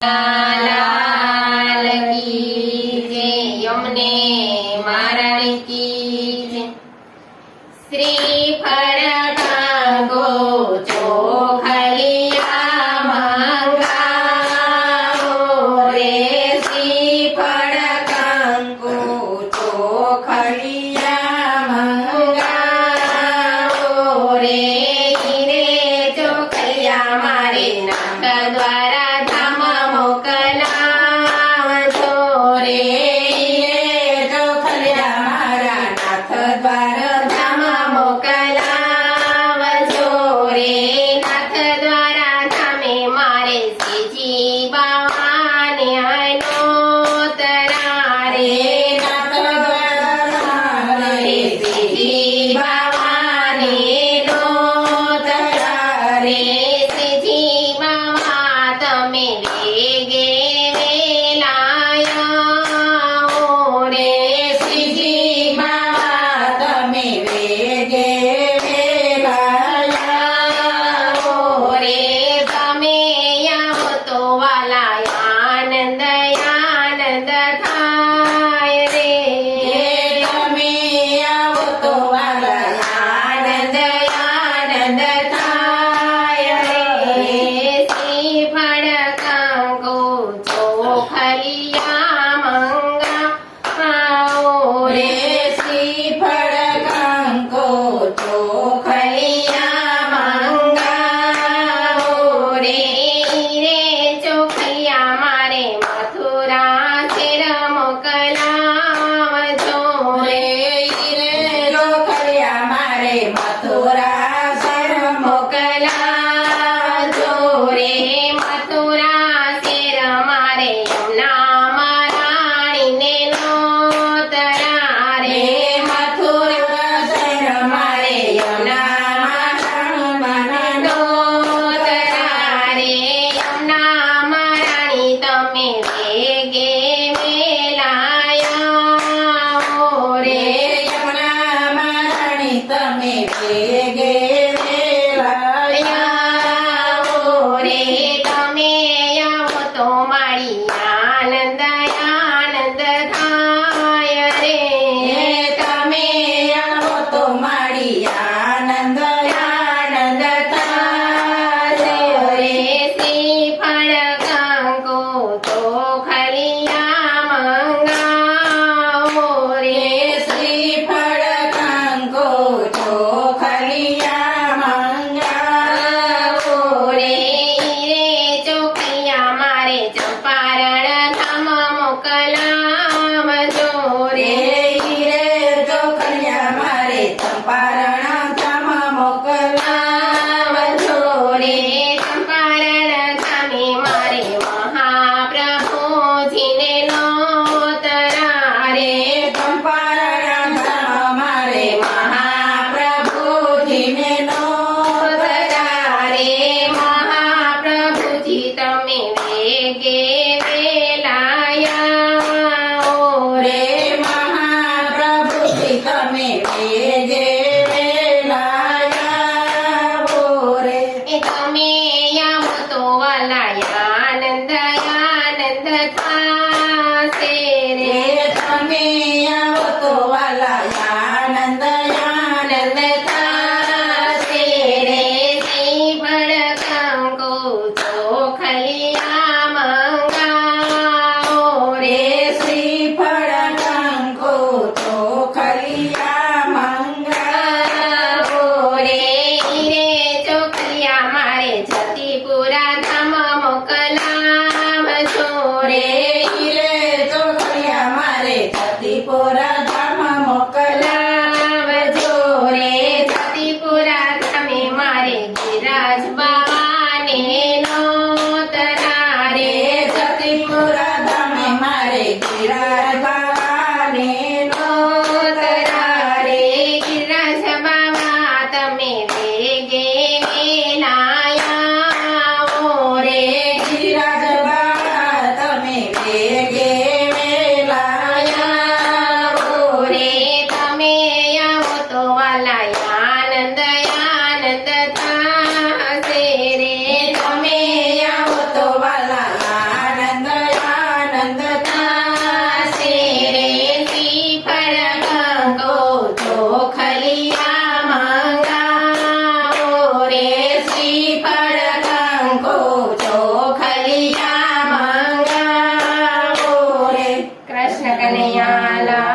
लाल की जय यमुने महारानी की जय। श्रीफळ कांगो चोखलिया मंगाओ रे, श्रीफळ कांगो चोखलिया मंगाओ रे, रे चोखलिया मारे नाथ द्वारा धाम मोकलावજો रे, चोखलिया मारा नाथ द्वारा धाम मोकलावજો रे, नाथ द्वारा धामे मारे श्रीजी बावाने अनोतरा रे, नाथ द्वारा रे श्रीजी बावाने नोतरा रे, श्रीजी बावा तमे वेगे वेलाया रे, श्रीजी बावा तमे वेगे वेलाया रे, तमे यावो तो वाला आनंद आनंद थाय रे, तमे यावो तो वाला आनंद आनंद थाय रे, श्रीफळ कांगो चोखलिया मंगाओ रे, श्रीफळ कांगो चोखलिया मंगाओ रे, रे चोखलिया मारे मथुरा शेर मोकलावજો रे, रे चोखलिया मारे मथुरा शेर मोकलावજો रे, मथुरा शेर मारे यमुना महाराणीने नोतरा रे, मथुरा शेर मारे यमुना महाराणीने नोतरा रे, यमुना महाराणी तमे वेगे वेलाया रे, यमुना महाराणी तमे वेगे वेलाया रे, तमे यावो तो मारी आनंद आनंद थाय रे, तमे यावो तो मारी आनंद आनंद थाय रे, श्रीफळ कांगो चोखलिया मंगाओ रे, श्रीफळ कांगो चोखलिया मंगाओ रे, रे चोखलिया मारे चंपारण धाम मोकलावજો रे, रे चोखलिया मारे चंपारण धाम मोकलावજો रे, चंपारण धामे मारे महाप्रभुजीने नोतरा रे, चंपारण धाम मारे महाप्रभुजीने नोतरा रे, महाप्रभुजी तमे वेगे वेलाया रे, महाप्रभुजी तमे वेगे वेलाया रे, तमे यावो तो वाला आनंद आनंद थासे रे, तमे यावो तो वाला आनंद आनंद थासे रे, श्रीफळ कांगो चोखलिया मंगाओ रे, श्रीफळ कांगो चोखलिया मंगाओ रे, रे चोखलिया मारे जतीपुरा धाम मोकलावજો रे, रे चोखलिया मारे जतीपुरा धाम मोकलावજો रे, जतीपुरा धामे मारे गिरिराज बावाने नोतरा रे, जतीपुरा धामे मारे गिरिराज